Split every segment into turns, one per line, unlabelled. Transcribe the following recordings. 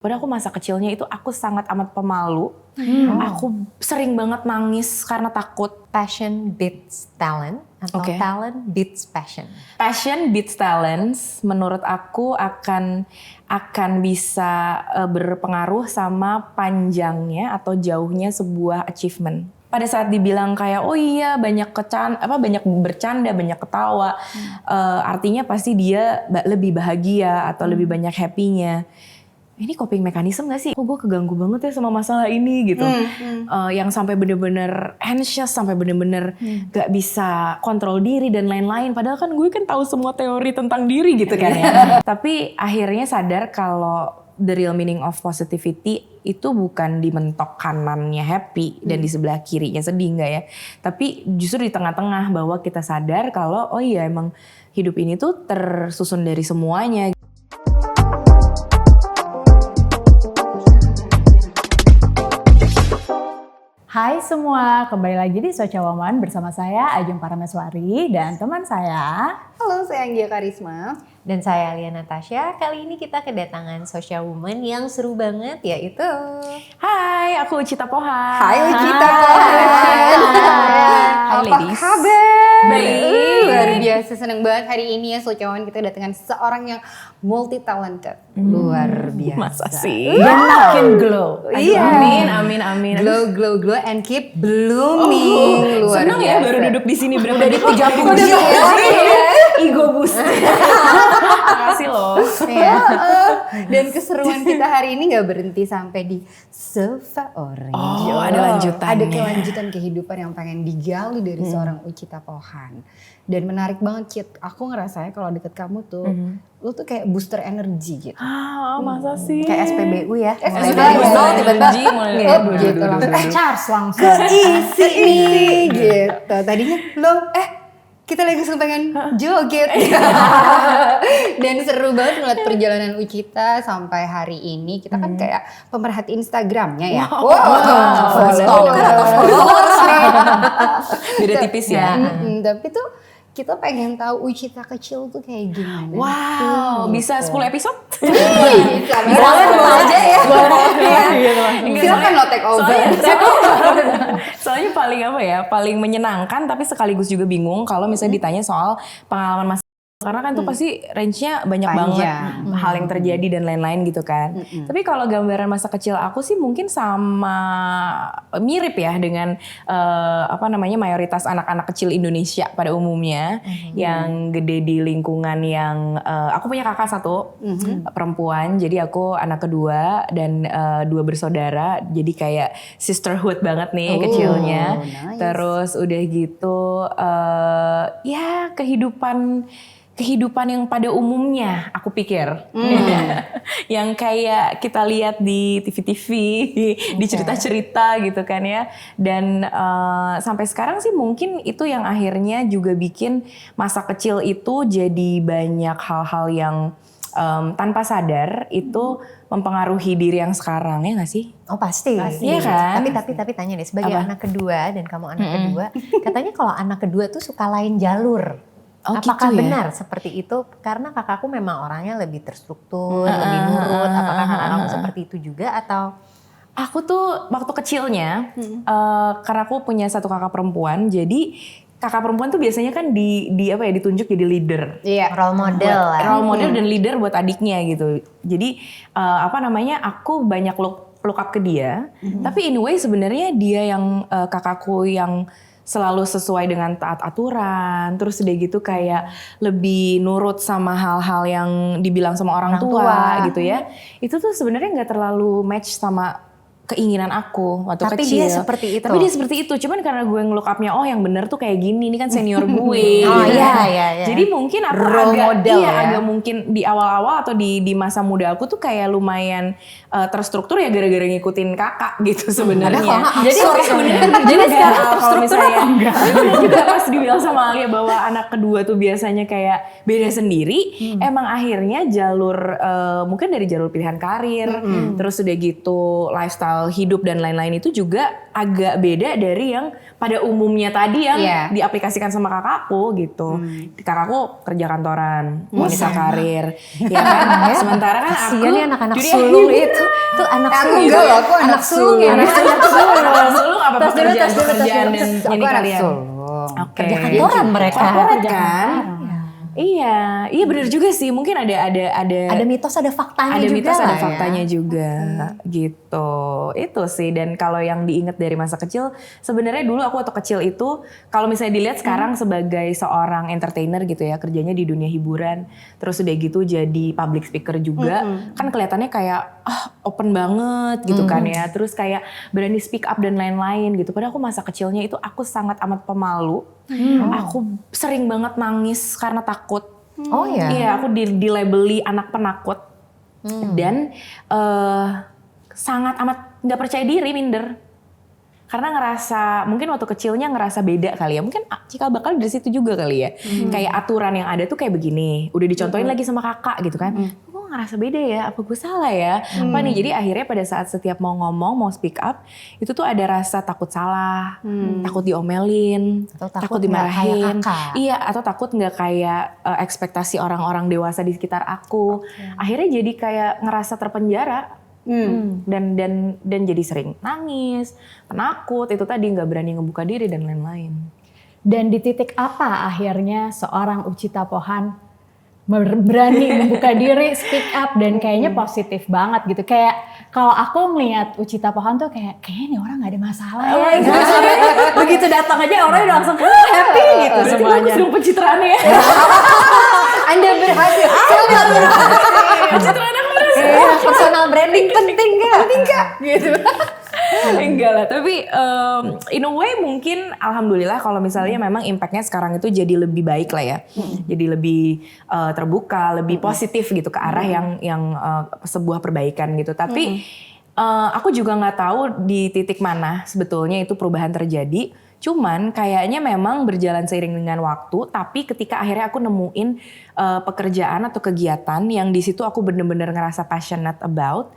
Padahal aku masa kecilnya itu aku sangat amat pemalu. Aku sering banget nangis karena takut.
Passion beats talent atau talent beats passion?
Passion beats talents menurut aku akan bisa berpengaruh sama panjangnya atau jauhnya sebuah achievement. Pada saat dibilang kayak oh iya banyak bercanda, banyak ketawa, artinya pasti dia lebih bahagia atau lebih banyak happy-nya. Ini coping mechanism gak sih? Oh gue keganggu banget ya sama masalah ini gitu. Yang sampai bener-bener anxious, sampai bener-bener gak bisa kontrol diri dan lain-lain. Padahal kan gue kan tahu semua teori tentang diri gitu kan ya. Tapi akhirnya sadar kalau the real meaning of positivity itu bukan di mentok kanannya happy dan di sebelah kirinya sedih gak ya. Tapi justru di tengah-tengah bahwa kita sadar kalau oh iya emang hidup ini tuh tersusun dari semuanya.
Hai semua, kembali lagi di Socha Woman bersama saya Ajeng Parameswari dan teman saya.
Halo, saya Anggia Karisma.
Dan saya Alia Natasha. Kali ini kita kedatangan Socha Woman yang seru banget yaitu...
Hai, aku Ucita Pohan.
Hai Ucita Pohan.
Hai
Apa
ladies.
kabar?
Baik.
Luar biasa, seneng banget hari ini ya Socha Woman kita kedatangan seorang yang multi talented. Luar biasa.
Masa sih?
Dan makin glow.
Iya.
Amin.
Glow and keep blooming. Luar
Senang
biasa.
ya baru duduk di sini berapa
Udah di 30 ya.
Ego boost. Makasih loh.
Ya. Dan keseruan kita hari ini gak berhenti sampai di sofa orange.
Oh, ada lanjutannya.
Ada kelanjutan kehidupan yang pengen digali dari seorang Ucita Pohan. Dan menarik banget Cit, aku ngerasanya kalau deket kamu tuh, lu tuh kayak booster energi gitu.
Masa sih?
Kayak SPBU ya.
SPBU tiba-tiba gitu langsung.
Charles langsung.
Keisi nih gitu. Tadinya lo kita lagi pengen joget. Dan seru banget ngeliat perjalanan Ucita sampai hari ini. Kita kan kayak pemerhati Instagramnya ya.
Stalker atau followers nih.
Beda tipis ya.
Tapi tuh kita pengen tahu Ucita kecil tuh kayak gimana.
Wow, bisa 10 episode?
Bisa.
Boleh aja ya.
Silakan lo take over.
Soalnya paling menyenangkan tapi sekaligus juga bingung kalau misalnya ditanya soal pengalaman masa. Karena kan tuh pasti range-nya banyak banget hal yang terjadi dan lain-lain gitu kan. Tapi kalau gambaran masa kecil aku sih mungkin sama mirip ya dengan mayoritas anak-anak kecil Indonesia pada umumnya yang gede di lingkungan yang aku punya kakak satu perempuan, jadi aku anak kedua dan 2 bersaudara, jadi kayak sisterhood banget nih kecilnya.
Nice.
Terus udah gitu ya kehidupan yang pada umumnya aku pikir yang kayak kita lihat di TV-TV, di cerita-cerita gitu kan ya. Dan sampai sekarang sih mungkin itu yang akhirnya juga bikin masa kecil itu jadi banyak hal-hal yang tanpa sadar itu mempengaruhi diri yang sekarang, ya gak sih?
Oh pasti.
Iya kan?
Tapi tanya deh, sebagai anak kedua dan kamu anak kedua, katanya kalau anak kedua tuh suka lain jalur.
Oh,
apakah
gitu ya?
benar seperti itu? Karena kakakku memang orangnya lebih terstruktur, lebih nurut. Apakah kakak kamu seperti itu juga atau?
Aku tuh waktu kecilnya, karena aku punya satu kakak perempuan, jadi kakak perempuan tuh biasanya kan ditunjuk jadi leader.
Iya.
Role model lah.
Role model dan leader buat adiknya gitu. Jadi aku banyak look up ke dia. Tapi in a way sebenarnya dia yang kakakku yang selalu sesuai dengan taat aturan, terus udah gitu kayak lebih nurut sama hal-hal yang dibilang sama orang tua gitu ya. Itu tuh sebenarnya nggak terlalu match sama keinginan aku waktu
Tapi
kecil.
dia seperti itu.
Tapi dia seperti itu. Cuman karena gue nge-look up-nya, oh yang bener tuh kayak gini. Ini kan senior gue.
Oh
gitu.
iya.
Jadi mungkin aku
Role model ya.
agak mungkin di awal-awal atau di masa muda aku tuh kayak lumayan terstruktur ya gara-gara ngikutin kakak gitu sebenarnya.
Jadi
sekarang terstruktur apa enggak?
Juga pas dibilang sama Alia bahwa anak kedua tuh biasanya kayak beda sendiri. Emang akhirnya jalur mungkin dari jalur pilihan karir, terus udah gitu lifestyle hal hidup dan lain-lain itu juga agak beda dari yang pada umumnya tadi yang diaplikasikan sama kakakku gitu. Kakakku kerja kantoran, wanita karir, ya kan. Sementara kan aku
nih anak-anak sulung itu tuh anak sulung.
Enggak loh, aku anak sulung ya.
Anak sulung apa pekerjaan dan ini kalian? Oke.
Kerja kantoran mereka.
Korporat kan? Iya benar juga sih. Mungkin ada
mitos, ada faktanya juga.
Ada mitos, ada
lah
faktanya
ya.
juga, gitu. Itu sih. Dan kalau yang diingat dari masa kecil, sebenarnya dulu aku waktu kecil itu, kalau misalnya dilihat sekarang sebagai seorang entertainer gitu ya, kerjanya di dunia hiburan, terus udah gitu jadi public speaker juga, kan kelihatannya kayak open banget gitu kan ya. Terus kayak berani speak up dan lain-lain gitu. Padahal aku masa kecilnya itu aku sangat amat pemalu. Aku sering banget nangis karena takut.
Oh ya?
Iya, aku dilabeli anak penakut. Dan sangat amat gak percaya diri, minder. Karena ngerasa, mungkin waktu kecilnya ngerasa beda kali ya. Mungkin cikal bakal dari situ juga kali ya. Kayak aturan yang ada tuh kayak begini. Udah dicontohin lagi sama kakak gitu kan. Gue ngerasa beda ya, apa gue salah ya? Apa nih? Jadi akhirnya pada saat setiap mau ngomong, mau speak up, itu tuh ada rasa takut salah, takut diomelin,
Atau
takut
takut nggak kayak
dimarahin.
kakak.
Iya, atau takut nggak kayak ekspektasi orang-orang dewasa di sekitar aku. Akhirnya jadi kayak ngerasa terpenjara. Dan jadi sering nangis, penakut, itu tadi nggak berani ngebuka diri dan lain-lain.
Dan di titik apa akhirnya seorang Uci Tapohan berani membuka diri, speak up, dan kayaknya positif banget gitu. Kayak kalau aku ngeliat Uci Tapohan tuh kayaknya nih orang gak ada masalah ya. Gitu. Begitu datang aja orangnya udah langsung happy gitu.
Berarti bagus dong pencitraannya ya.
Anda berhasil.
Pencitraan aku
Personal branding penting gak?
Penting gak? Gitu.
Enggak lah, tapi in a way mungkin alhamdulillah kalau misalnya memang impactnya sekarang itu jadi lebih baik lah ya. Jadi lebih terbuka, lebih positif gitu ke arah yang sebuah perbaikan gitu. Tapi aku juga nggak tahu di titik mana sebetulnya itu perubahan terjadi. Cuman kayaknya memang berjalan seiring dengan waktu, tapi ketika akhirnya aku nemuin pekerjaan atau kegiatan yang di situ aku bener-bener ngerasa passionate about,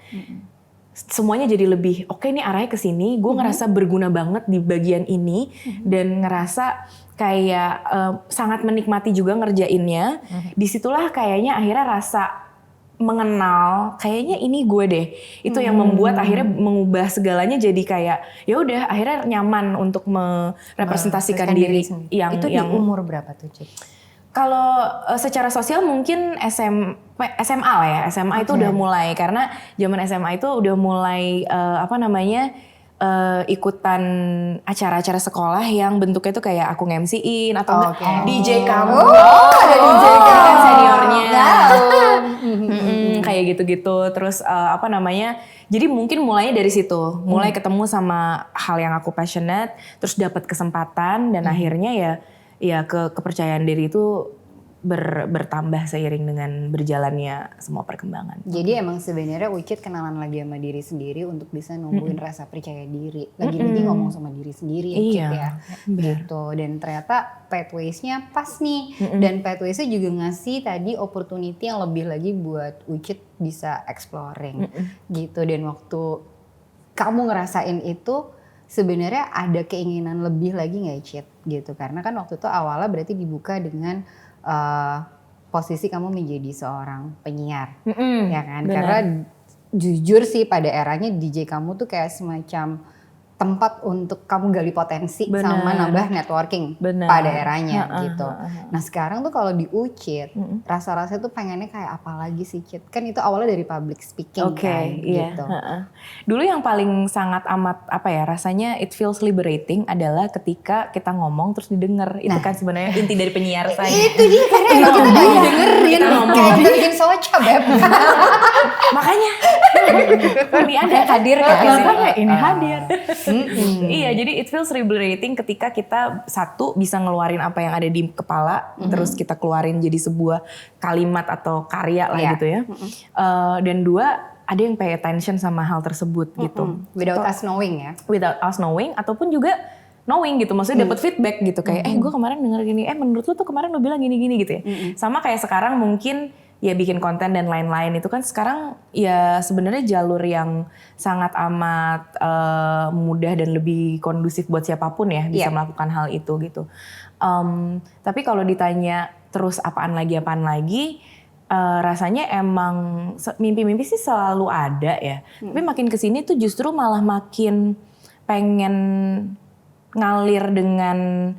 semuanya jadi lebih oke nih arahnya ke sini. Gue ngerasa berguna banget di bagian ini dan ngerasa kayak sangat menikmati juga ngerjainnya. Disitulah kayaknya akhirnya rasa mengenal kayaknya ini gue deh. Itu yang membuat akhirnya mengubah segalanya jadi kayak ya udah akhirnya nyaman untuk merepresentasikan diri yang
itu di umur berapa tuh, Cik?
Kalau secara sosial mungkin SMA lah ya. SMA itu udah mulai karena zaman SMA itu udah mulai ikutan acara-acara sekolah yang bentuknya tuh kayak aku nge-MC-in atau DJ kamu.
Ada DJ
kan seniornya. Kayak gitu-gitu. Terus jadi mungkin mulainya dari situ. Mulai ketemu sama hal yang aku passionate, terus dapat kesempatan dan akhirnya ya kepercayaan diri itu bertambah seiring dengan berjalannya semua perkembangan.
Jadi emang sebenarnya Ucit kenalan lagi sama diri sendiri untuk bisa numbuhin rasa percaya diri. Lagi-lagi ngomong sama diri sendiri ya, Cit ya. Gitu. Dan ternyata pathways-nya pas nih. Dan pathways-nya juga ngasih tadi opportunity yang lebih lagi buat Ucit bisa exploring. Gitu. Dan waktu kamu ngerasain itu sebenarnya ada keinginan lebih lagi nggak, Cit? Gitu. Karena kan waktu itu awalnya berarti dibuka dengan posisi kamu menjadi seorang penyiar, ya kan? Bener. Karena jujur sih pada eranya DJ kamu tuh kayak semacam tempat untuk kamu gali potensi sama nambah networking pada eranya gitu. Nah sekarang tuh kalau di Ucit, rasa-rasa tuh pengennya kayak apa lagi sih, Cit? Kan itu awalnya dari public speaking kan gitu.
Dulu yang paling sangat amat rasanya it feels liberating adalah ketika kita ngomong terus didengar. Itu kan sebenarnya inti dari penyiar saya.
Itu dia karena kita lagi dengerin kayak kita bikin soca, Beb.
Makanya ini ada hadir ini hadir. Iya, jadi it feels liberating ketika kita satu bisa ngeluarin apa yang ada di kepala, terus kita keluarin jadi sebuah kalimat atau karya lah gitu ya. Dan dua, ada yang pay attention sama hal tersebut gitu.
Without us knowing ya.
Without us knowing ataupun juga knowing gitu, maksudnya dapat feedback gitu kayak gue kemarin denger gini, menurut lu tuh kemarin lu bilang gini-gini gitu ya. Sama kayak sekarang mungkin ya bikin konten dan lain-lain itu kan sekarang ya sebenarnya jalur yang sangat amat mudah dan lebih kondusif buat siapapun ya bisa melakukan hal itu gitu. Tapi kalau ditanya terus apaan lagi, rasanya emang mimpi-mimpi sih selalu ada ya. Tapi makin kesini tuh justru malah makin pengen ngalir dengan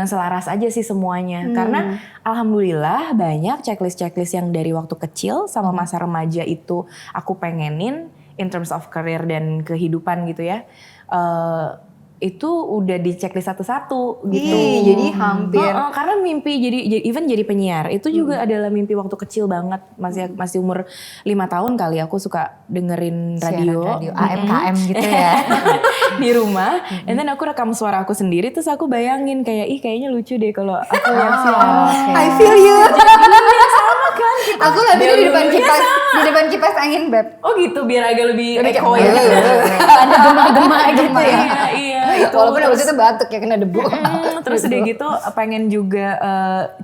selaras aja sih semuanya. Karena alhamdulillah banyak checklist yang dari waktu kecil sama masa remaja itu aku pengenin in terms of career dan kehidupan gitu ya. Itu udah di checklist satu-satu gitu.
Jadi hampir.
Karena mimpi jadi penyiar itu juga adalah mimpi waktu kecil banget. Masih umur 5 tahun kali aku suka dengerin radio.
AMKM gitu ya.
Di rumah. And then aku rekam suara aku sendiri terus aku bayangin kayak kayaknya lucu deh kalau aku yang siaran.
I feel you.
Sama kan?
Aku lagi di depan kipas angin, Beb.
Oh gitu biar agak lebih echo ya.
Ada gema-gema gitu ya.
Iya. Itu.
Walaupun waktu itu batuk ya kena debu.
Terus udah gitu pengen juga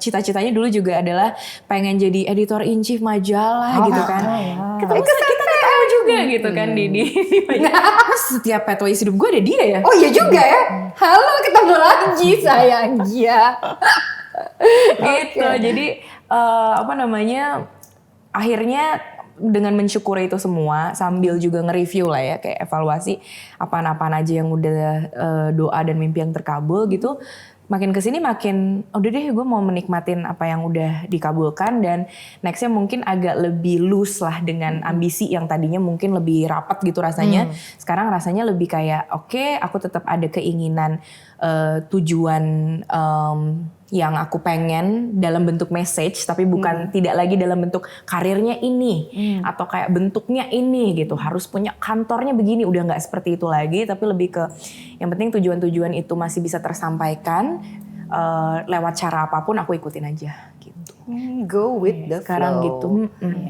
cita-citanya dulu juga adalah pengen jadi editor in chief majalah gitu kan. Kita tahu juga gitu kan di setiap pathways hidup gue ada dia ya.
Oh iya juga ya. Halo, ketemu lagi sayang. Iya.
Gitu. Jadi akhirnya dengan mensyukuri itu semua sambil juga nge-review lah ya kayak evaluasi apaan-apaan aja yang udah doa dan mimpi yang terkabul gitu. Makin kesini makin udah deh gue mau menikmatin apa yang udah dikabulkan dan nextnya mungkin agak lebih loose lah dengan ambisi yang tadinya mungkin lebih rapat gitu rasanya. Sekarang rasanya lebih kayak oke, aku tetap ada keinginan tujuan yang aku pengen dalam bentuk message tapi bukan tidak lagi dalam bentuk karirnya ini atau kayak bentuknya ini gitu harus punya kantornya begini, udah nggak seperti itu lagi tapi lebih ke yang penting tujuan-tujuan itu masih bisa tersampaikan lewat cara apapun aku ikutin aja gitu.
Go with the
Sekarang
flow.
gitu.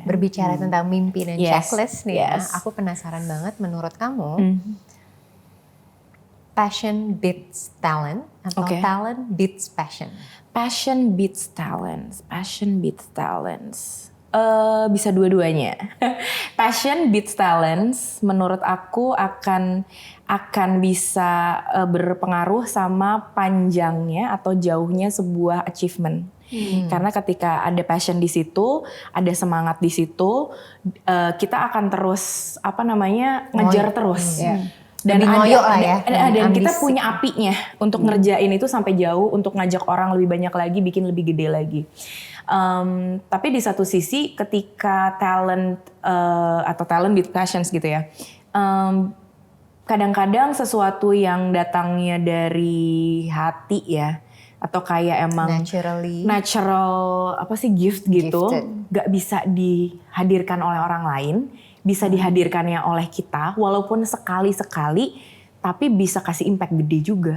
Berbicara tentang mimpi dan
Yes.
checklist nih ya,
Yes.
aku penasaran banget menurut kamu passion beats talent atau
Oke.
talent beats passion?
Passion beats talents. Bisa dua-duanya. Passion beats talents menurut aku akan bisa berpengaruh sama panjangnya atau jauhnya sebuah achievement. Karena ketika ada passion di situ, ada semangat di situ, kita akan terus ngejar terus. Dan
Lebih ngoyo lah ya,
dan kita
ambisi.
punya apinya untuk ngerjain itu sampai jauh, untuk ngajak orang lebih banyak lagi, bikin lebih gede lagi. Tapi di satu sisi ketika talent atau talent with passions gitu ya, kadang-kadang sesuatu yang datangnya dari hati ya, atau kayak emang natural gift gitu, gak bisa dihadirkan oleh orang lain. Bisa dihadirkannya oleh kita walaupun sekali-sekali tapi bisa kasih impact gede juga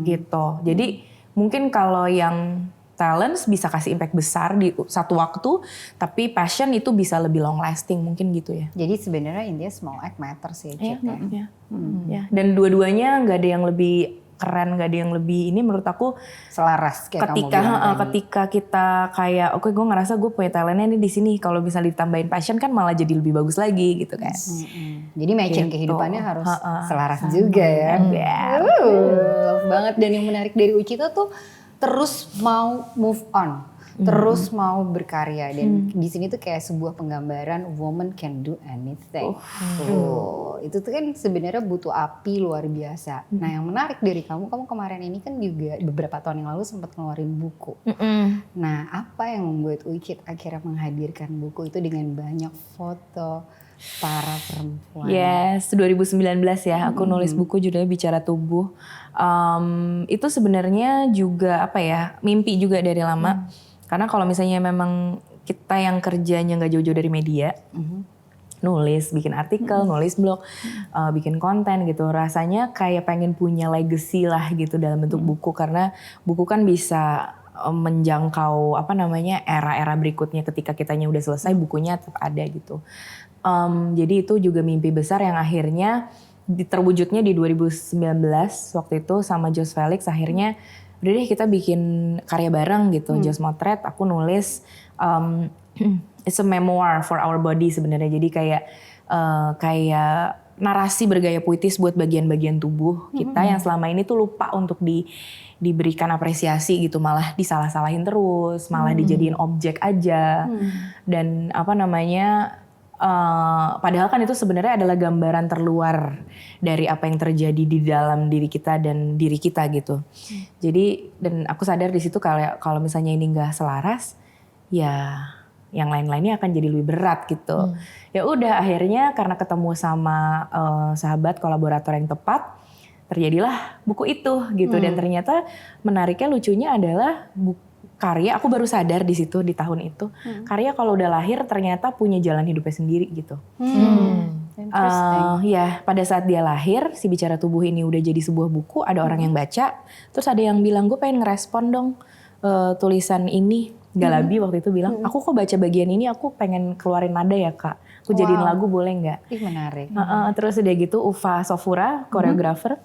gitu. Jadi mungkin kalau yang talents bisa kasih impact besar di satu waktu tapi passion itu bisa lebih long lasting mungkin gitu ya.
Jadi sebenarnya intinya small act matters ya, Cik, ya.
Ya. Dan dua-duanya nggak ada yang lebih keren, nggak ada yang lebih ini menurut aku
Selaras kayak kamu bilang tadi.
ketika kita kayak oke gue ngerasa gue punya talentnya nih di sini, kalau bisa ditambahin passion kan malah jadi lebih bagus lagi gitu kan.
Jadi matching
Gitu.
kehidupannya harus selaras juga ya. Love banget. Dan yang menarik dari Uchita tuh terus mau move on, terus mau berkarya, dan di sini tuh kayak sebuah penggambaran woman can do anything. Itu tuh kan sebenarnya butuh api luar biasa. Nah, yang menarik dari kamu kemarin ini kan juga beberapa tahun yang lalu sempat ngeluarin buku. Nah, apa yang membuat Uchit akhirnya menghadirkan buku itu dengan banyak foto para perempuan?
Yes, 2019 ya aku nulis buku judulnya Bicara Tubuh. Itu sebenarnya juga mimpi juga dari lama. Karena kalau misalnya memang kita yang kerjanya nggak jauh-jauh dari media, nulis, bikin artikel, nulis blog, bikin konten gitu, rasanya kayak pengen punya legacy lah gitu dalam bentuk buku, karena buku kan bisa menjangkau era-era berikutnya ketika kitanya udah selesai, bukunya tetap ada gitu. Jadi itu juga mimpi besar yang akhirnya terwujudnya di 2019 waktu itu sama Jos Felix. Akhirnya udah deh kita bikin karya bareng gitu. Just Motret, aku nulis it's a memoir for our body sebenarnya. Jadi kayak narasi bergaya puitis buat bagian-bagian tubuh kita yang selama ini tuh lupa untuk diberikan apresiasi gitu, malah disalah-salahin terus, malah dijadiin objek aja. Dan apa namanya, padahal kan itu sebenarnya adalah gambaran terluar dari apa yang terjadi di dalam diri kita dan diri kita gitu. Jadi dan aku sadar di situ kalau misalnya ini nggak selaras, ya yang lain-lainnya akan jadi lebih berat gitu. Ya udah akhirnya karena ketemu sama sahabat kolaborator yang tepat, terjadilah buku itu gitu. Dan ternyata menariknya, lucunya adalah karya, aku baru sadar di situ di tahun itu, karya kalau udah lahir ternyata punya jalan hidupnya sendiri gitu. Ya pada saat dia lahir, si Bicara Tubuh ini udah jadi sebuah buku, ada orang yang baca, terus ada yang bilang, gue pengen ngerespon dong tulisan ini. Galabi waktu itu bilang, aku kok baca bagian ini, aku pengen keluarin nada ya kak, aku jadiin lagu boleh nggak?
Ih menarik.
Terus udah gitu Ufa Sofura, koreografer,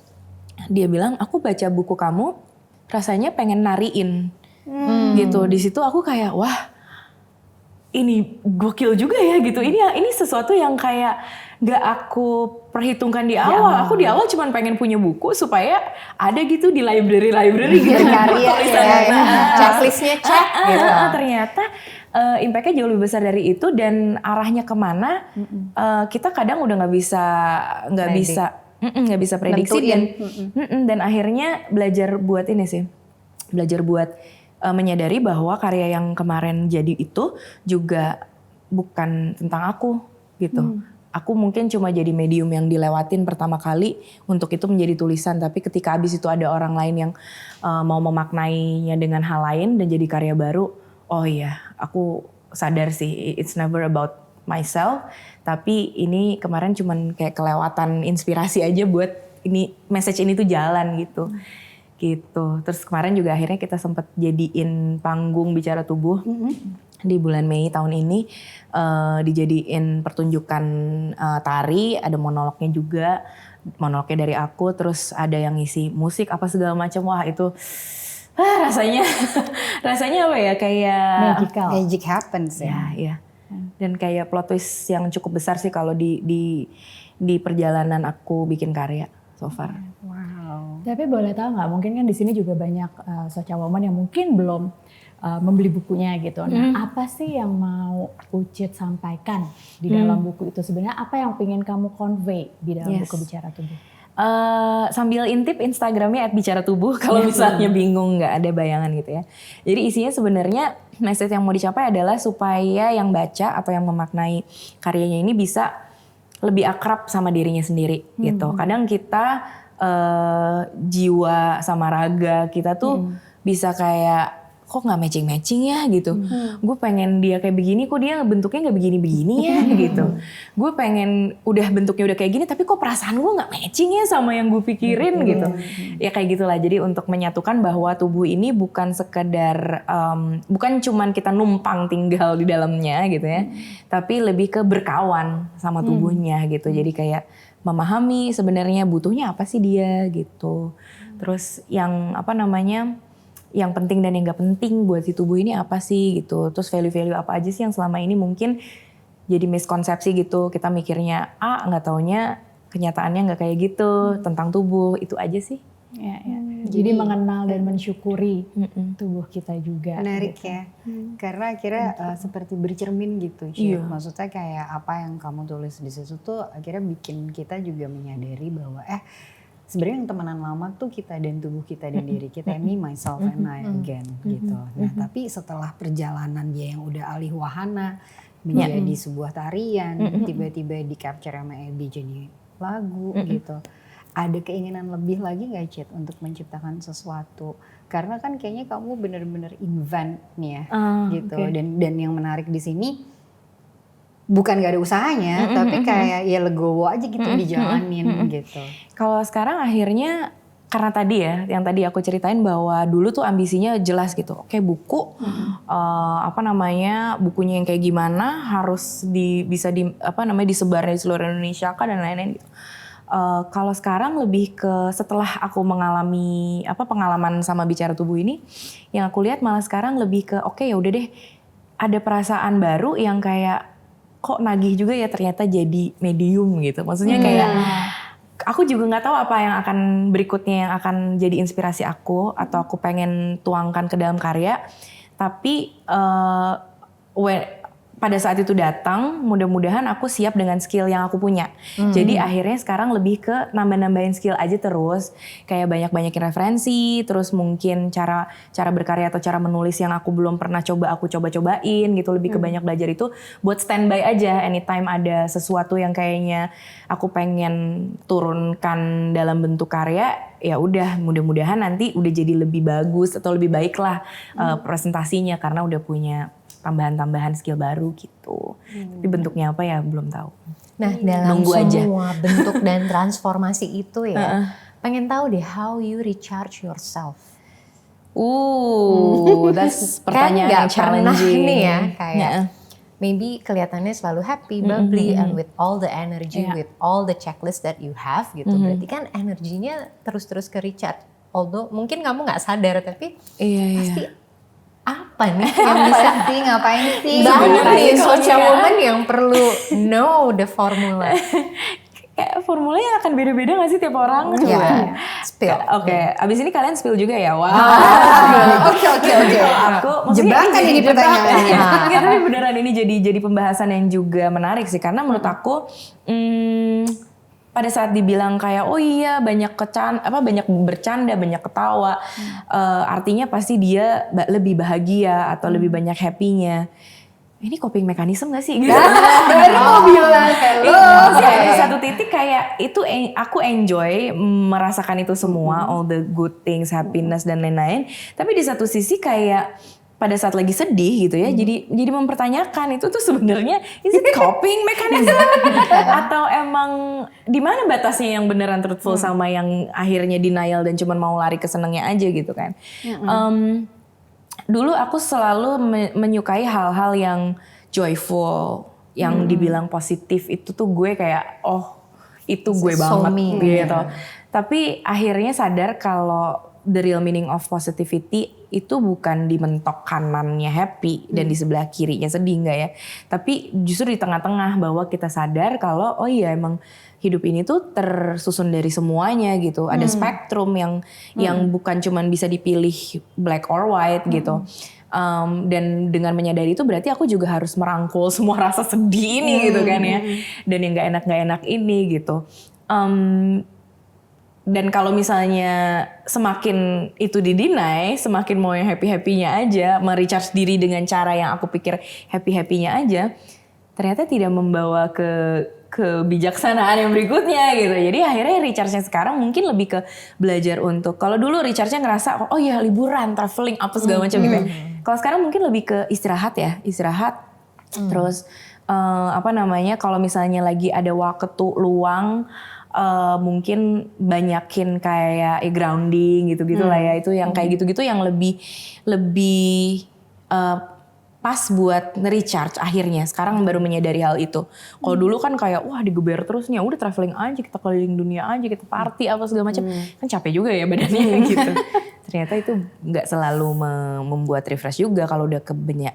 dia bilang, aku baca buku kamu, rasanya pengen nariin, gitu. Di situ aku kayak, wah, ini gokil juga ya gitu. Ini sesuatu yang kayak nggak aku perhitungkan di awal. Aku di awal cuma pengen punya buku supaya ada gitu di library gitu.
Karya checklistnya cek. Gitu.
Ternyata impactnya jauh lebih besar dari itu, dan arahnya kemana kita kadang udah nggak bisa prediksi. Dan akhirnya belajar buat ini sih, belajar buat menyadari bahwa karya yang kemarin jadi itu juga bukan tentang aku gitu. Aku mungkin cuma jadi medium yang dilewatin pertama kali untuk itu menjadi tulisan, tapi ketika abis itu ada orang lain yang mau memaknainya dengan hal lain dan jadi karya baru, oh iya, aku sadar sih it's never about myself, tapi ini kemarin cuman kayak kelewatan inspirasi aja buat ini message ini tuh jalan gitu. Gitu. Terus kemarin juga akhirnya kita sempat jadiin panggung Bicara Tubuh di bulan Mei tahun ini, dijadiin pertunjukan tari, ada monolognya juga, monolognya dari aku, terus ada yang ngisi musik apa segala macam. Wah itu rasanya apa ya, kayak
magic happens ya.
Ya. Dan kayak plot twist yang cukup besar sih kalau di perjalanan aku bikin karya so far.
Wow.
Tapi boleh tahu nggak, mungkin kan di sini juga banyak Socha Woman yang mungkin belum membeli bukunya gitu. Nah, apa sih yang mau Ucit sampaikan di dalam buku itu? Sebenarnya apa yang pengen kamu convey di dalam buku Bicara Tubuh?
Sambil intip Instagramnya @bicaratubuh kalau misalnya bingung nggak ada bayangan gitu ya. Jadi isinya sebenarnya message yang mau dicapai adalah supaya yang baca atau yang memaknai karyanya ini bisa lebih akrab sama dirinya sendiri gitu. Kadang kita jiwa sama raga kita tuh bisa kayak, kok nggak matching ya gitu. Gue pengen dia kayak begini, kok dia bentuknya nggak begini ya gitu. Gue pengen udah bentuknya udah kayak gini, tapi kok perasaan gue nggak matching ya sama yang gue pikirin gitu. Ya kayak gitulah. Jadi untuk menyatukan bahwa tubuh ini bukan sekedar, bukan cuman kita numpang tinggal di dalamnya gitu ya, tapi lebih ke berkawan sama tubuhnya gitu. Jadi kayak memahami sebenarnya butuhnya apa sih dia gitu. Terus yang apa namanya, yang penting dan yang gak penting buat si tubuh ini apa sih gitu. Terus value-value apa aja sih yang selama ini mungkin jadi miskonsepsi gitu. Kita mikirnya A, gak taunya kenyataannya gak kayak gitu tentang tubuh. Itu aja sih.
Ya. Jadi mengenal dan mensyukuri tubuh kita juga.
Menarik
gitu.
ya. Karena akhirnya seperti bercermin gitu.
Iya.
Maksudnya kayak apa yang kamu tulis di situ tuh akhirnya bikin kita juga menyadari bahwa sebenarnya yang temenan lama tuh kita dan tubuh kita dan diri kita, me, myself, and I again gitu. Nah tapi setelah perjalanan dia yang udah alih wahana menjadi sebuah tarian, tiba-tiba di capture sama Abby jadi lagu gitu. Ada keinginan lebih lagi gak Cit untuk menciptakan sesuatu? Karena kan kayaknya kamu bener-bener invent nih ya gitu. Dan yang menarik di sini bukan gak ada usahanya, tapi kayak ya legowo aja gitu dijalanin gitu.
Kalau sekarang akhirnya karena tadi ya, yang tadi aku ceritain bahwa dulu tuh ambisinya jelas gitu. Oke, buku, bukunya yang kayak gimana harus bisa disebar di seluruh Indonesia kan dan lain-lain gitu. Kalau sekarang lebih ke setelah aku mengalami pengalaman sama bicara tubuh ini, yang aku lihat malah sekarang lebih ke oke, ya udah deh, ada perasaan baru yang kayak kok nagih juga ya ternyata jadi medium gitu. Maksudnya kayak aku juga nggak tahu apa yang akan berikutnya yang akan jadi inspirasi aku atau aku pengen tuangkan ke dalam karya. Tapi pada saat itu datang, mudah-mudahan aku siap dengan skill yang aku punya. Jadi akhirnya sekarang lebih ke nambah-nambahin skill aja terus. Kayak banyak-banyakin referensi, terus mungkin cara berkarya atau cara menulis yang aku belum pernah coba, aku coba-cobain gitu. Lebih ke banyak belajar itu buat standby aja. Anytime ada sesuatu yang kayaknya aku pengen turunkan dalam bentuk karya, ya udah mudah-mudahan nanti udah jadi lebih bagus atau lebih baik lah presentasinya karena udah punya tambahan-tambahan skill baru gitu. Tapi bentuknya apa ya belum tahu.
Nah, dalam
Nunggu
semua bentuk dan transformasi itu ya, pengen tahu deh how you recharge yourself.
That's
Kan
pertanyaan
nggak
yang challenging.
pernah nih ya, kayak maybe kelihatannya selalu happy, bubbly, and with all the energy, with all the checklist that you have gitu. Berarti kan energinya terus-terus ke recharge. Although mungkin kamu nggak sadar, tapi pasti apa nih yang bisa
ngapain sih?
banget nih
Kalau
social
kayak-
woman yang perlu know the formula.
Kayak formulanya akan beda-beda gak sih tiap orang?
Ya, spill.
Oke, abis ini kalian spill juga ya? Wow.
Oke.
Aku maksudnya
Jebakan ini pertanyaannya.
Enggak, tapi beneran ini jadi pembahasan yang juga menarik sih karena menurut aku pada saat dibilang kayak oh iya banyak bercanda, banyak ketawa, artinya pasti dia lebih bahagia atau lebih banyak happy-nya. Ini coping mechanism gak sih? Gitu.
Baru mau bilang hello.
Iya, di satu titik kayak itu aku enjoy merasakan itu semua, all the good things, happiness dan lain-lain. Tapi di satu sisi kayak pada saat lagi sedih gitu ya, jadi mempertanyakan itu tuh sebenarnya is it coping mechanism atau emang di mana batasnya yang beneran truthful sama yang akhirnya denial dan cuma mau lari ke senengnya aja gitu kan. Dulu aku selalu menyukai hal-hal yang joyful, yang dibilang positif itu tuh gue kayak itu gue banget gitu. Tapi akhirnya sadar kalau the real meaning of positivity itu bukan di mentok kanannya happy dan di sebelah kirinya sedih enggak ya. Tapi justru di tengah-tengah bahwa kita sadar kalau oh iya emang hidup ini tuh tersusun dari semuanya gitu. Ada spektrum yang bukan cuman bisa dipilih black or white gitu. Dan dengan menyadari itu berarti aku juga harus merangkul semua rasa sedih ini gitu kan ya. Dan yang gak enak ini gitu. Dan kalau misalnya semakin itu didinai, semakin mau yang happy-happynya aja, merecharge diri dengan cara yang aku pikir happy-happynya aja, ternyata tidak membawa ke kebijaksanaan yang berikutnya gitu. Jadi akhirnya recharge-nya sekarang mungkin lebih ke belajar untuk, kalau dulu recharge-nya ngerasa oh ya liburan, traveling, apa segala macam gitu ya. Kalau sekarang mungkin lebih ke istirahat. Terus kalau misalnya lagi ada waktu luang, mungkin banyakin kayak grounding gitu-gitu lah ya. Itu yang kayak gitu-gitu yang lebih pas buat nge-recharge akhirnya. Sekarang baru menyadari hal itu. Kalau dulu kan kayak wah digeber terus nih, udah traveling aja, kita keliling dunia aja, kita party apa segala macam. Kan capek juga ya badannya gitu. Ternyata itu nggak selalu membuat refresh juga kalau udah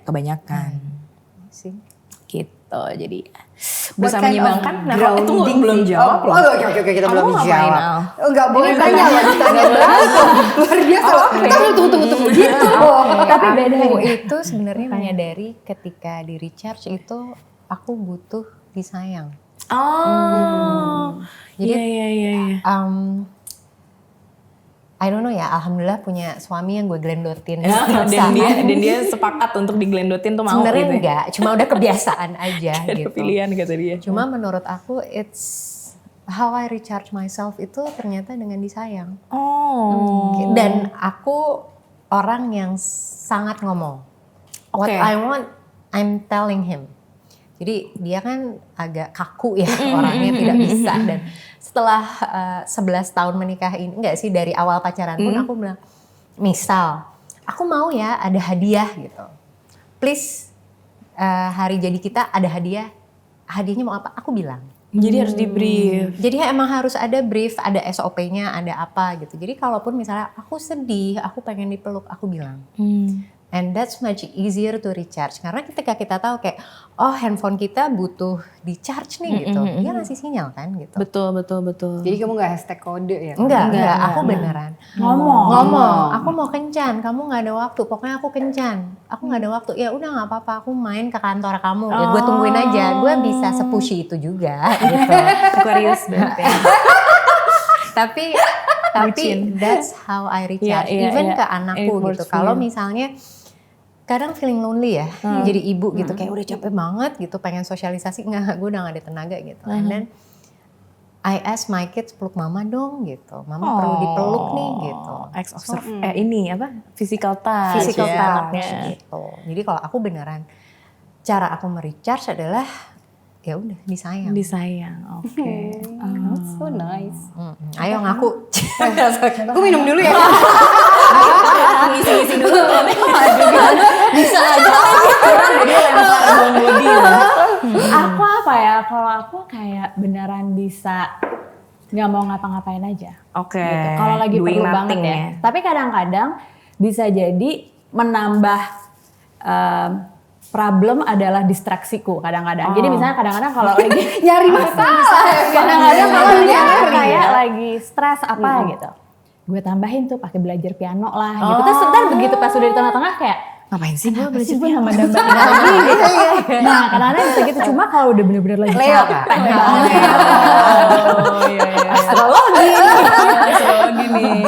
kebanyakan. Gitu. Jadi bisa menyimbangkan. Nah, kalau itu belum jawab loh.
Oke, kita belum
Kamu ngapain,
jawab.
Al?
Enggak boleh tanya ya, ditanya langsung. Luar biasa. Tunggu gitu.
Tapi beda
Aku
ya.
itu sebenarnya menyadari ketika di recharge itu aku butuh disayang.
Jadi iya.
I don't know ya, alhamdulillah punya suami yang gue glendotin.
Dan dia sepakat untuk diglendotin tuh mau
Sebenarnya
gitu.
enggak, cuma udah kebiasaan aja
Ada
gitu.
pilihan kata dia.
Cuma menurut aku it's how I recharge myself itu ternyata dengan disayang. Dan aku orang yang sangat ngomong. What I want, I'm telling him. Jadi dia kan agak kaku ya orangnya, tidak bisa. Dan setelah 11 tahun menikah ini, enggak sih dari awal pacaran pun aku bilang, misal aku mau ya ada hadiah gitu. Please hari jadi kita ada hadiah. Hadiahnya mau apa? Aku bilang.
Jadi harus di brief.
Jadi emang harus ada brief, ada SOP-nya, ada apa gitu. Jadi kalaupun misalnya aku sedih, aku pengen dipeluk, aku bilang. And that's much easier to recharge. Karena ketika kita tahu kayak, oh handphone kita butuh di charge nih gitu. Dia ngasih sinyal kan gitu.
Betul.
Jadi kamu nggak hashtag kode ya?
Enggak, aku beneran. Ngomong, aku mau kencan, kamu nggak ada waktu. Pokoknya aku kencan, aku nggak ada waktu. Ya udah nggak apa-apa, aku main ke kantor kamu. Ya gue tungguin aja, gue bisa sepushy itu juga gitu.
Aquarius berarti.
tapi that's how I recharge. Even ke anakku gitu. Kalau misalnya kadang feeling lonely ya, jadi ibu gitu, kayak udah capek banget gitu, pengen sosialisasi, enggak, gue udah gak ada tenaga gitu. And then I ask my kids, peluk mama dong gitu, mama perlu dipeluk nih gitu.
Acts of ini apa? Physical touch.
Physical touch
ya.
gitu. Jadi kalau aku beneran, cara aku merecharge adalah ya udah disayang.
Oke.
That's so nice.
Ayo ngaku.
Aku minum dulu ya.
Ngisi dulu.
Bisa aja.
Aku apa ya? Kalau aku kayak beneran bisa nggak mau ngapa-ngapain aja.
Oke.
Gitu. Kalau lagi
Doing
perlu banget
nothing
ya. Tapi kadang-kadang bisa jadi menambah problem adalah distraksiku kadang-kadang. Jadi misalnya kadang-kadang kalau lagi
Nyari masalah.
kadang-kadang kalau lagi kayak lagi stres apa gitu. Gue tambahin tuh pakai belajar piano lah gitu. Terus sebentar begitu pas udah di tengah-tengah kayak
Ngapain sih gue belajar
gue nambah-nambahin lagi gitu. Nah kadang-kadang bisa gitu. Cuma kalau udah bener-bener lagi
Leo,
capek
Kak.
banget.
Astrologi nih.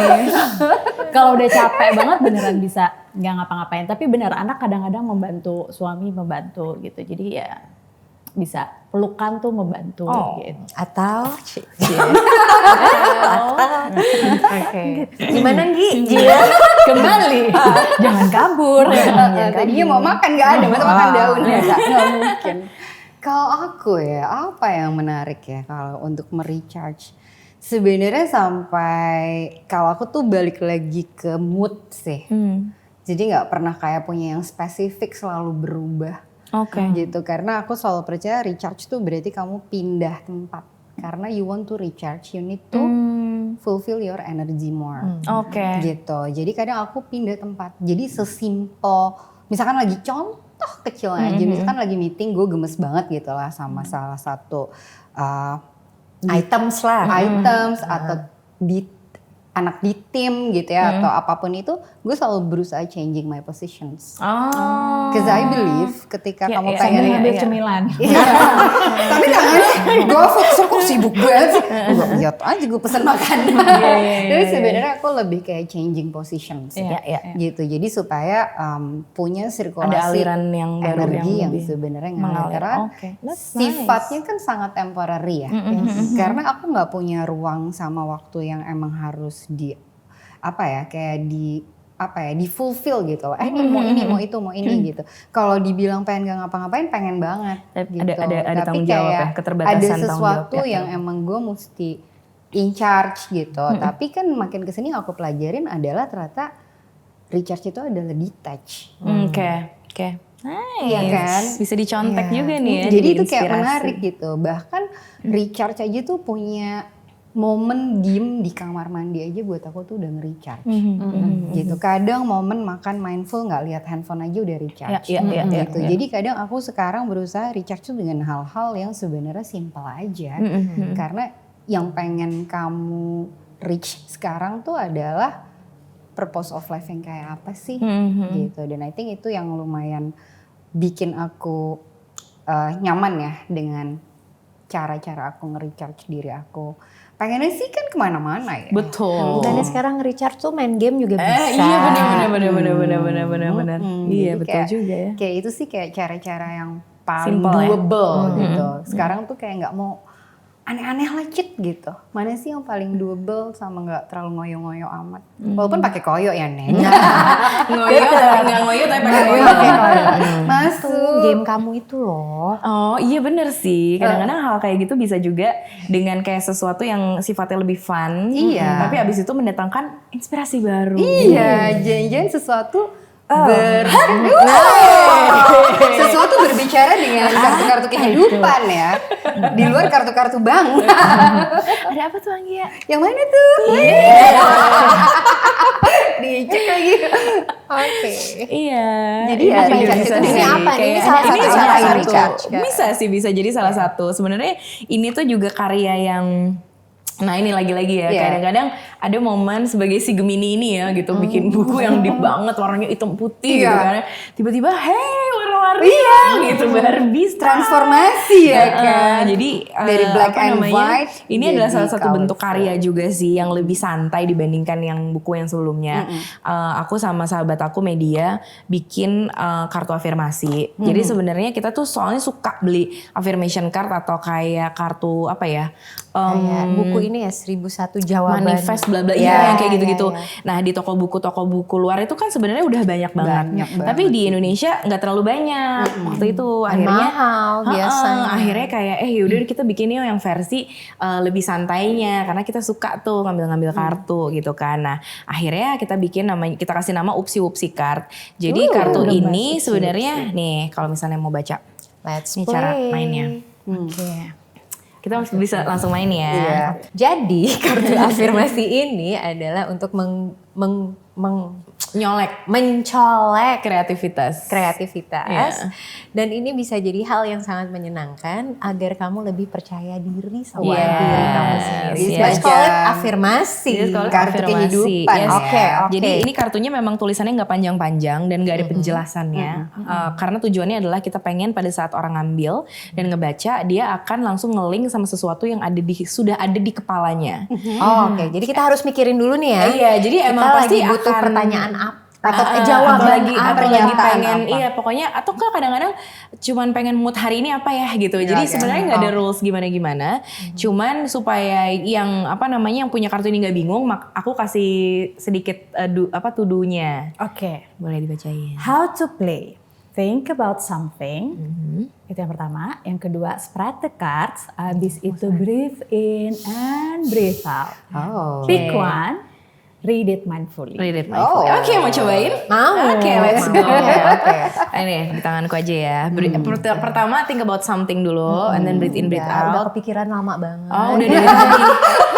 Kalau udah capek banget beneran bisa nggak ngapa-ngapain. Tapi bener anak kadang-kadang membantu, suami membantu gitu. Jadi ya bisa pelukan tuh membantu gitu.
Atau gimana Gi?
Kembali, jangan kabur.
Tadinya mau makan nggak ada, masa makan daun ya nggak mungkin. Kalau aku ya, apa yang menarik ya kalau untuk merecharge? Sebenarnya sampai kalau aku tuh balik lagi ke mood sih. Jadi nggak pernah kayak punya yang spesifik selalu berubah.
Oke.
Gitu karena aku selalu percaya recharge tuh berarti kamu pindah tempat. Karena you want to recharge, you need to fulfill your energy more.
Oke.
Gitu. Jadi kadang aku pindah tempat. Jadi sesimpel, misalkan lagi contoh kecil aja, misalkan lagi meeting gue gemes banget gitu lah sama salah satu
Items lah.
items atau anak di tim gitu ya atau apapun itu, gue selalu berusaha changing my positions. Cause I believe ketika kamu
Sambil
pengen
ngambil cemilan.
tapi tangannya gue fokus kok sibuk banget sih. Gue lihat aja gue pesen makan. Jadi sebenarnya aku lebih kayak changing positions gitu. Jadi supaya punya sirkulasi
Ada aliran yang baru
energi yang
lebih
sebenarnya
mengalir.
karena
Oke. That's
sifatnya kan sangat temporary ya. Karena aku nggak punya ruang sama waktu yang emang harus di apa ya kayak di fulfill gitu loh. Ini mau ini mau itu mau ini gitu. Kalau dibilang pengen gak ngapa-ngapain pengen banget gitu.
Ada
Tapi
tanggung jawab
kayak
ya, keterbatasan
ada
tanggung
sesuatu
jawab ya.
yang emang gue mesti in charge gitu. Tapi kan makin kesini aku pelajarin adalah ternyata recharge itu adalah detach.
Oke. Nice.
Iya kan?
Bisa dicontek juga nih ya.
Jadi itu kayak
inspirasi.
menarik gitu. Bahkan recharge aja tuh punya momen diem di kamar mandi aja buat aku tuh udah nge-recharge. Gitu. Kadang momen makan mindful nggak lihat handphone aja udah recharge. Gitu. Jadi kadang aku sekarang berusaha recharge tuh dengan hal-hal yang sebenarnya simple aja. Karena yang pengen kamu reach sekarang tuh adalah purpose of life yang kayak apa sih gitu. Dan I think itu yang lumayan bikin aku nyaman ya dengan cara-cara aku nge-recharge diri aku. Pengennya sih kan kemana-mana ya.
Betul.
Dan sekarang recharge tuh main game juga bisa.
Iya benar. Iya
Jadi
betul
kayak,
juga ya.
Kayak itu sih kayak cara-cara yang paling
Simple ya.
doable gitu. Sekarang tuh kayak nggak mau aneh-aneh lah Cit gitu. Mana sih yang paling doable sama nggak terlalu ngoyo-ngoyo amat. Walaupun pakai koyo ya Neng.
Nggak ngoyo tapi pakai koyo.
Masuk.
Game kamu itu loh.
Oh iya bener sih. Kadang-kadang hal kayak gitu bisa juga dengan kayak sesuatu yang sifatnya lebih fun.
Iya.
Tapi abis itu mendatangkan inspirasi baru.
Iya, jangan-jangan sesuatu Sesuatu berbicara dengan kartu-kartu kehidupan ya. Di luar kartu-kartu bank.
Ada apa tuh Anggia?
Yang mana tuh? Dicek lagi. Oke.
Iya.
Jadi
ini
ya,
juga
recharge
bisa
itu
sih.
apa? Ini
Kayak-
salah satu
salah
cara
satu.
recharge, kan?
Bisa sih, bisa jadi salah satu. Sebenarnya ini tuh juga karya yang, nah ini lagi-lagi ya,
Iya.
kadang-kadang ada momen sebagai si Gemini ini ya gitu, bikin buku yang deep banget, warnanya hitam putih gitu
Iya.
kan. Tiba-tiba hey warna-warni ya gitu, Barbie style.
Transformasi ya kan.
Jadi
Dari black
apa
and
namanya,
white
ini adalah
jadi
salah satu bentuk
colorful.
karya juga sih yang lebih santai dibandingkan yang buku yang sebelumnya. Aku sama sahabat aku Media bikin kartu afirmasi. Jadi sebenarnya kita tuh soalnya suka beli affirmation card atau kayak kartu apa ya?
Kayak buku ini ya 1001 jawaban.
Manifest bla bla
Ya,
yang kayak gitu-gitu.
ya, ya.
Nah, di toko buku luar itu kan sebenarnya udah banyak banget.
Banyak
Tapi
banget
di Indonesia nggak terlalu banyak. Waktu itu akhirnya
mahal biasanya.
akhirnya kayak yaudah kita bikin yuk yang versi lebih santainya karena kita suka tuh ngambil-ngambil kartu gitu kan. Nah, akhirnya kita bikin namanya, kita kasih nama Upsi Upsi Card. Jadi kartu ini sebenarnya nih kalau misalnya mau baca
Let's
ini
play.
cara mainnya.
Oke.
Kita bisa langsung main ya.
Iya.
Jadi kartu afirmasi ini adalah untuk
Nyolek
mencolek
kreativitas.
kreativitas.
Iya.
Dan ini bisa jadi hal yang sangat menyenangkan agar kamu lebih percaya diri sama
Yes,
diri kamu sendiri.
yes.
Let's call it
Macam
afirmasi.
Jadi kalau
Kartu
afirmasi,
kehidupan
yes.
ya.
Oke.
Jadi ini kartunya memang tulisannya nggak panjang-panjang dan nggak ada penjelasannya. Karena tujuannya adalah kita pengen pada saat orang ngambil dan ngebaca, dia akan langsung nge-link sama sesuatu yang sudah ada di kepalanya.
Oh, oke. Jadi kita harus mikirin dulu nih ya.
Iya, jadi
Kita
emang pasti
lagi butuh
akan
pertanyaan apa atau
jawaban
jawaban
lagi
apa,
lagi
pernyataan
pengen
apa.
iya pokoknya atau enggak kadang-kadang cuman pengen mood hari ini apa ya gitu. Jadi
oke.
sebenarnya nggak ada rules gimana-gimana. Cuman supaya yang apa namanya yang punya kartu ini nggak bingung, aku kasih sedikit to-do-nya.
Oke.
Boleh dibacain.
How to play. Think about something. Itu yang pertama. Yang kedua, spread the cards. Abis itu breathe in and breathe out.
Oh.
Pick one. Read it mindfully.
Read it mindfully.
Oh.
Oke, mau cobain?
Mau.
Oke, let's go.
Oke.
Ini di tanganku aja ya. Pertama think about something dulu, and then breathe in, breathe
Ya, udah
out.
kepikiran lama banget.
Oh, udah dari tadi.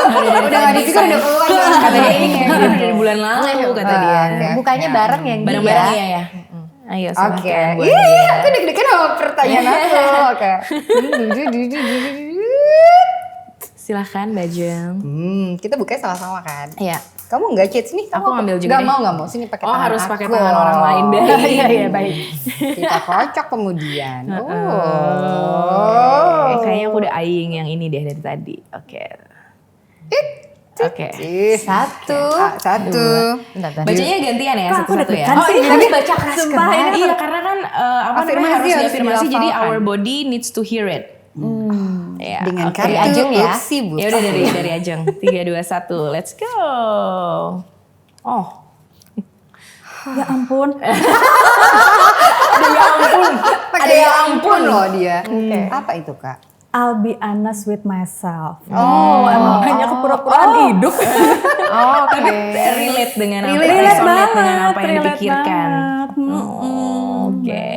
Udah gak dipikir udah keluar.
Katanya ini kayaknya dari bulan lalu kata dia.
Oke.
Bukanya bareng yang
Bareng-bareng
dia.
ya. Ayo
Oke.
silahkan buat
Iya,
dia.
aku deg-degan sama pertanyaan aku. Oke.
Silahkan Bajeng.
Kita bukanya sama-sama kan?
Iya.
Kamu nggak cheats nih?
Aku ngambil juga nih.
Nggak mau. Sini pakai
Oh
tangan
harus
aku.
pakai tangan orang lain deh.
Iya, iya, baik.
Kita kocok kemudian.
Kayaknya aku udah eyeing yang ini deh dari tadi. Oke. Oke.
Satu.
Satu.
Bentar.
Bacanya gantian ya satu-satu ya.
deg-degan sih.
Tapi baca keras
Sumpah,
keras.
Iya karena kan apa namanya
Afirmasi
harus
harus
diafirmasi jadi
dilafalkan.
our body needs to hear it. Ya,
Dengan
oke.
kartu
Ajeng ya.
Upsi, Bu.
Ya udah dari Ajeng. 3 2 1. Let's go. Oh.
Ya ampun.
Ada ya ampun loh dia. Apa itu, Kak?
I'll be honest with myself. Oh, emang banyak kepura-puraan hidup.
Tapi relate dengan apa?
Relate
Resonate dengan
banget,
apa yang
relate
dipikirkan.
banget.
Oke.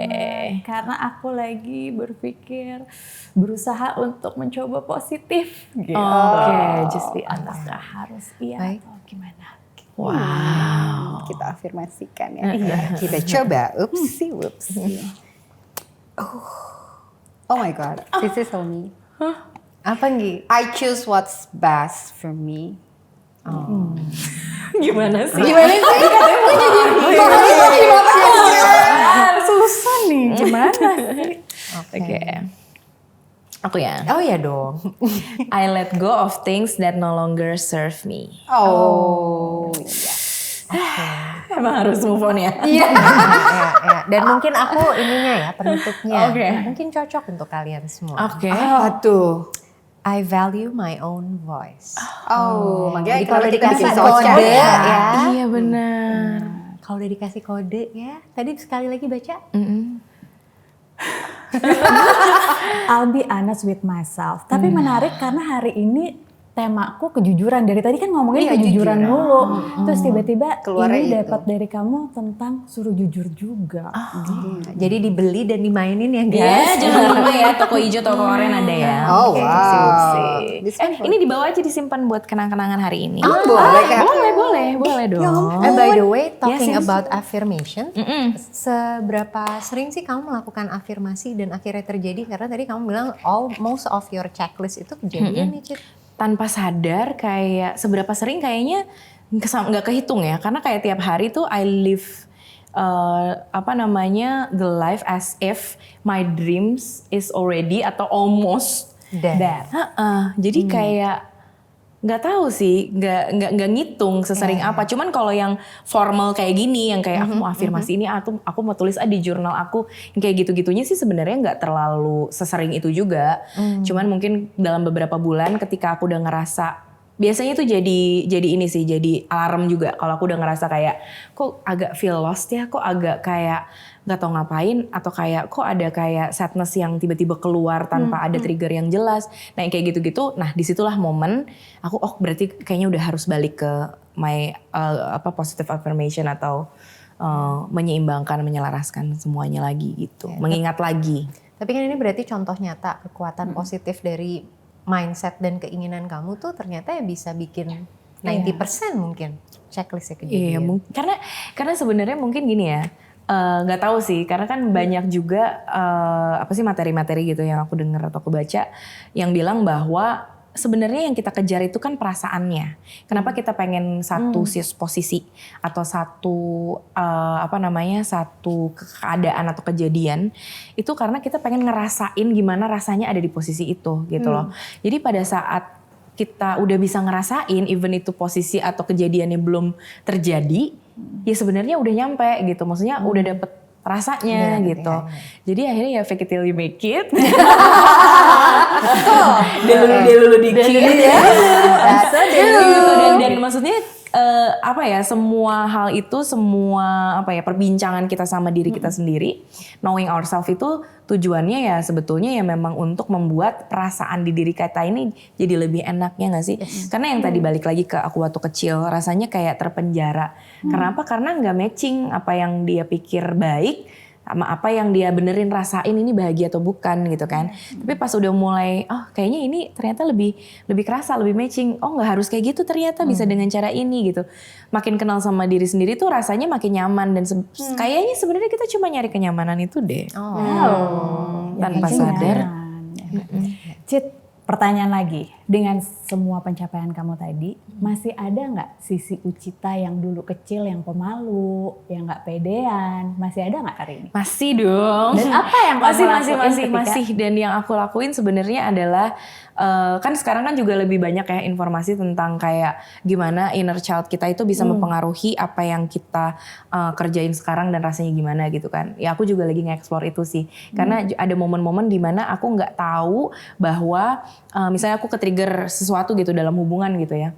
Karena aku lagi berpikir berusaha untuk mencoba positif gitu.
Oke, just be honest.
Apakah harus iya
Baik.
atau gimana?
Wow.
Kita afirmasikan ya. Kita coba. Upsi, whoopsi. Oh my God. This is so me.
Apa Nggi?
I choose what's best for me.
Gimana sih?
Gimana sih? Katanya mau nyanyi.
Susah nih, gimana sih?
Oke. Aku ya.
Oh ya dong.
I let go of things that no longer serve me.
Oh.
Emang harus move on ya?
ya. Dan mungkin aku ininya ya penutupnya.
Oke.
Mungkin cocok untuk kalian semua.
Oke.
Apa tuh?
I value my own voice.
Oh, makanya
Jadi
kalau
kalau
kita bikin
dikasih
soccer
kode
ya.
ya.
Iya benar.
Kalau udah dikasih kode ya. Tadi sekali lagi baca.
I'll be honest with myself. Tapi menarik karena hari ini temaku kejujuran. Dari tadi kan ngomongin
Iya,
kejujuran
jujur.
mulu. Terus tiba-tiba
Keluarnya
ini
itu.
dapat dari kamu tentang suruh jujur juga.
Jadi dibeli dan dimainin ya guys.
Ya, jangan lupa ya toko hijau, toko oranye ada ya.
Oh,
Oke,
wow.
upsi.
This one for-
Ini dibawa aja disimpan buat kenang-kenangan hari ini.
boleh Kak.
Boleh dong.
And by the way, talking
Yes, yes.
about affirmation, seberapa sering sih kamu melakukan afirmasi dan akhirnya terjadi? Karena tadi kamu bilang most of your checklist itu kejadian nih, Cit.
Tanpa sadar kayak seberapa sering kayaknya nggak kehitung ya, karena kayak tiap hari tuh I live the life as if my dreams is already atau almost
There.
Jadi kayak nggak tahu sih, nggak ngitung sesering apa. Cuman kalau yang formal kayak gini, yang kayak aku mau afirmasi ini, aku mau tulis di jurnal aku, yang kayak gitu-gitunya sih sebenarnya nggak terlalu sesering itu juga. Cuman mungkin dalam beberapa bulan ketika aku udah ngerasa, biasanya itu jadi ini sih, jadi alarm juga. Kalau aku udah ngerasa kayak, kok agak feel lost ya, kok agak kayak nggak tahu ngapain, atau kayak kok ada kayak sadness yang tiba-tiba keluar tanpa ada trigger yang jelas. Nah yang kayak gitu-gitu, nah disitulah momen aku berarti kayaknya udah harus balik ke my positive affirmation atau menyeimbangkan, menyelaraskan semuanya lagi gitu, mengingat lagi.
Tapi kan ini berarti contoh nyata kekuatan positif dari mindset dan keinginan kamu tuh ternyata ya bisa bikin 90% mungkin checklistnya
Iya,
kejadian.
karena sebenarnya mungkin gini ya, nggak tahu sih, karena kan banyak juga materi-materi gitu yang aku dengar atau aku baca yang bilang bahwa sebenarnya yang kita kejar itu kan perasaannya. Kenapa kita pengen satu posisi atau satu satu keadaan atau kejadian itu karena kita pengen ngerasain gimana rasanya ada di posisi itu gitu loh. Jadi pada saat kita udah bisa ngerasain, even itu posisi atau kejadiannya belum terjadi, ya sebenarnya udah nyampe gitu. Maksudnya udah dapet rasanya gitu. Jadi akhirnya ya fake it till you make it. Dulu dikit ya. Dan maksudnya semua hal itu, semua perbincangan kita sama diri kita sendiri, knowing ourselves itu tujuannya ya sebetulnya ya memang untuk membuat perasaan di diri kita ini jadi lebih enaknya nggak sih? Karena yang tadi balik lagi ke aku waktu kecil, rasanya kayak terpenjara. Kenapa? Karena nggak matching apa yang dia pikir baik sama apa yang dia benerin rasain ini bahagia atau bukan gitu kan. Tapi pas udah mulai kayaknya ini ternyata lebih kerasa, lebih matching. Nggak harus kayak gitu ternyata, bisa dengan cara ini gitu. Makin kenal sama diri sendiri tuh rasanya makin nyaman dan kayaknya sebenarnya kita cuma nyari kenyamanan itu deh. Tanpa sadar.
Cit, pertanyaan lagi. Dengan semua pencapaian kamu tadi, masih ada nggak sisi Uchita yang dulu kecil, yang pemalu, yang nggak pedean? Masih ada nggak hari ini?
Masih dong.
Dan apa yang kamu lakuin
masih. Dan yang aku lakuin sebenarnya adalah kan sekarang kan juga lebih banyak ya informasi tentang kayak gimana inner child kita itu bisa mempengaruhi apa yang kita kerjain sekarang dan rasanya gimana gitu kan. Ya aku juga lagi nge-explore itu sih. Karena ada momen-momen dimana aku nggak tahu bahwa misalnya aku ke-trigger sesuatu gitu dalam hubungan gitu ya.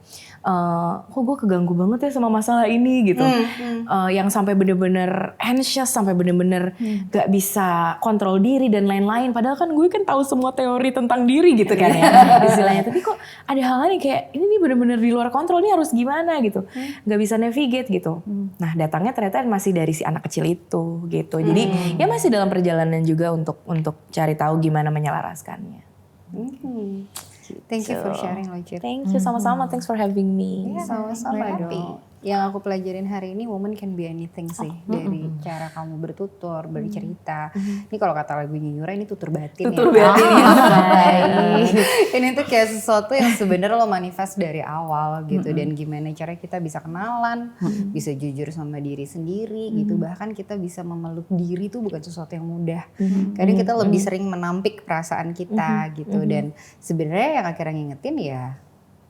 Kok gue keganggu banget ya sama masalah ini gitu. Yang sampai bener-bener anxious, sampai bener-bener gak bisa kontrol diri dan lain-lain. Padahal kan gue kan tahu semua teori tentang diri gitu kan ya istilahnya. Tapi kok ada hal-hal yang kayak ini nih bener-bener di luar kontrol, ini harus gimana gitu. Gak bisa navigate gitu. Nah datangnya ternyata masih dari si anak kecil itu gitu. Jadi ya masih dalam perjalanan juga untuk cari tahu gimana menyelaraskannya.
Thank you for sharing loh, Cit.
Thank you, sama-sama. Thanks for having me.
Sama-sama dong. Yang aku pelajarin hari ini, woman can be anything sih. Dari cara kamu bertutur, bercerita. Ini kalau kata lagu Nyura, ini tutur batin
Tutur
ya.
batin
Ini tuh kayak sesuatu yang sebenarnya lo manifest dari awal gitu. Dan gimana cara kita bisa kenalan, bisa jujur sama diri sendiri gitu. Bahkan kita bisa memeluk diri tuh bukan sesuatu yang mudah. Kadang kita lebih sering menampik perasaan kita gitu. Dan sebenarnya yang akhirnya ngingetin ya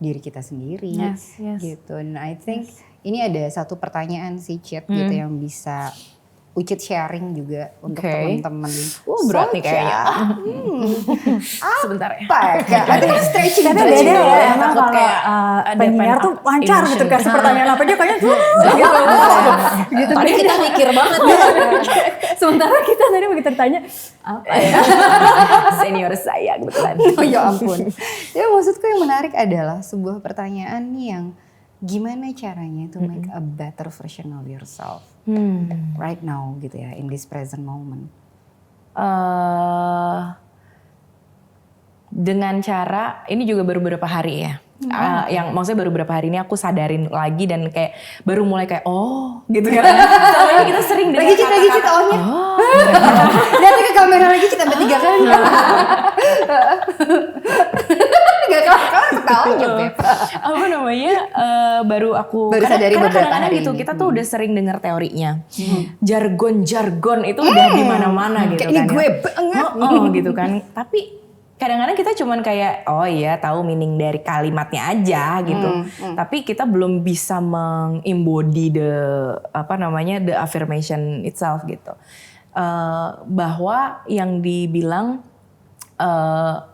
diri kita sendiri
Yes.
gitu. Dan I think ini ada satu pertanyaan sih Cit gitu yang bisa Ucit sharing juga untuk
Oke.
teman-teman.
Berat nih
Soca.
kayaknya. Sebentar ya.
Apa ya? Ada stretching.
Karena
Stretching
beda
dulu
ya,
ya,
emang
takut
kalau
kayak ada
penyiar
pent
tuh
up
lancar gitu,
emotion.
kasih pertanyaan apa aja kayaknya gitu.
Tadi kita mikir banget.
Sementara kita tadi begitu ditanya, apa ya?
Senior saya kebetulan.
Oh ya ampun. Ya maksudku yang menarik adalah sebuah pertanyaan nih yang gimana caranya to make a better version of yourself right now gitu ya, in this present moment.
Dengan cara ini juga baru beberapa hari ya. Yang maksudnya baru beberapa hari ini aku sadarin lagi dan kayak baru mulai kayak gitu kan. Selama ini kita sering dengar
Lagi Cita ohnya. Lihat ke kamera lagi Cita sampai 3 kali. Gak kalah ketawanya Beb.
apa namanya baru
Baru sadari beberapa
kadang-kadang
hari
gitu
ini.
kita tuh udah sering dengar teorinya. Jargon itu udah di mana-mana gitu
Kayak ini
kan.
gue
ya.
banget.
Gitu kan. Tapi kadang-kadang kita cuman kayak oh iya tahu meaning dari kalimatnya aja gitu. Tapi kita belum bisa mengembody the affirmation itself gitu. Bahwa yang dibilang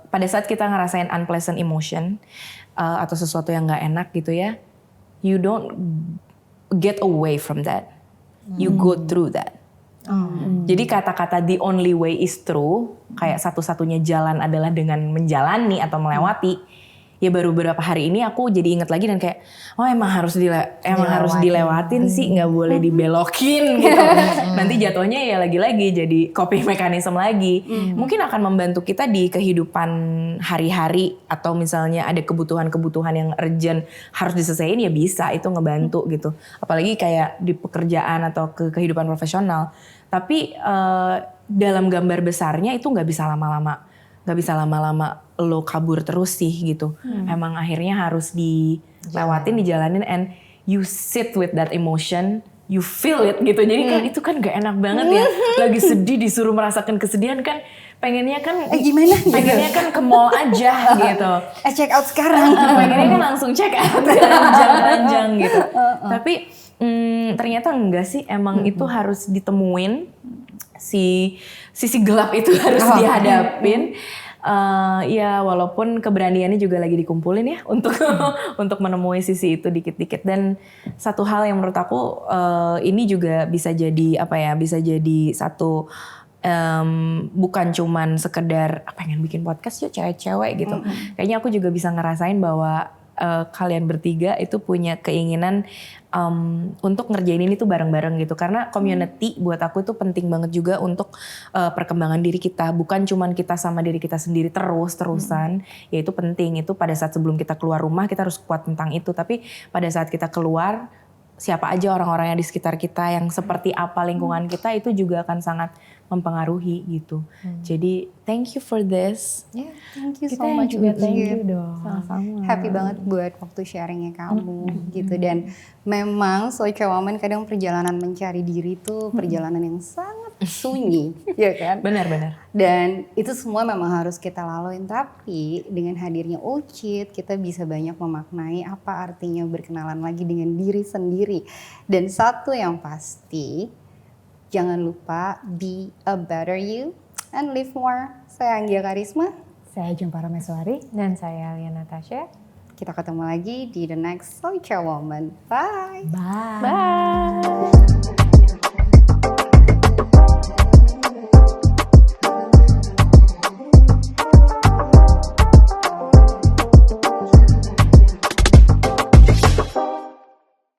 pada saat kita ngerasain unpleasant emotion atau sesuatu yang nggak enak gitu ya, you don't get away from that, you go through that. Jadi kata-kata the only way is true, kayak satu-satunya jalan adalah dengan menjalani atau melewati. Ya baru beberapa hari ini aku jadi inget lagi dan kayak emang harus dilewatin sih, nggak boleh dibelokin gitu. Nanti jatuhnya ya lagi-lagi jadi coping mechanism lagi. Mungkin akan membantu kita di kehidupan hari-hari atau misalnya ada kebutuhan-kebutuhan yang urgent harus diselesaikan ya bisa itu ngebantu gitu. Apalagi kayak di pekerjaan atau kehidupan profesional. Tapi dalam gambar besarnya itu nggak bisa lama-lama lo kabur terus sih gitu. Emang akhirnya harus dilewatin, dijalanin, and you sit with that emotion, you feel it gitu. Jadi kan itu kan gak enak banget ya. Lagi sedih disuruh merasakan kesedihan kan, pengennya kan
gimana?
Pengennya kan ke mall aja gitu.
Check out sekarang.
Pengennya kan langsung check out ranjang gitu. Tapi ternyata enggak sih, emang itu harus ditemuin, sisi gelap itu harus dihadapin. Ya walaupun keberaniannya juga lagi dikumpulin ya untuk menemui sisi itu dikit-dikit. Dan satu hal yang menurut aku ini juga bisa jadi bisa jadi satu bukan cuman sekedar pengen bikin podcast yuk cewek-cewek gitu. Kayaknya aku juga bisa ngerasain bahwa kalian bertiga itu punya keinginan untuk ngerjain ini tuh bareng-bareng gitu. Karena community buat aku itu penting banget juga untuk perkembangan diri kita. Bukan cuman kita sama diri kita sendiri terus-terusan. Ya itu penting. Itu pada saat sebelum kita keluar rumah kita harus kuat tentang itu. Tapi pada saat kita keluar, siapa aja orang-orang yang di sekitar kita, yang seperti apa lingkungan kita, itu juga akan sangat mempengaruhi gitu. Jadi thank you for this.
Yeah, thank you
Kita
so
yang
much.
juga thank
Ucit.
you dong.
Sama-sama.
Happy banget buat waktu sharingnya kamu gitu. Dan memang Soca Woman kadang perjalanan mencari diri tuh perjalanan yang sangat sunyi, ya kan?
Benar-benar.
Dan itu semua memang harus kita laluin. Tapi dengan hadirnya Ucit, kita bisa banyak memaknai apa artinya berkenalan lagi dengan diri sendiri. Dan satu yang pasti, jangan lupa be a better you and live more. Saya Anggia Karisma.
Saya Jempara Meswari.
Dan saya Alia Natasha.
Kita ketemu lagi di the next Soca Woman. Bye.
Bye.
Bye.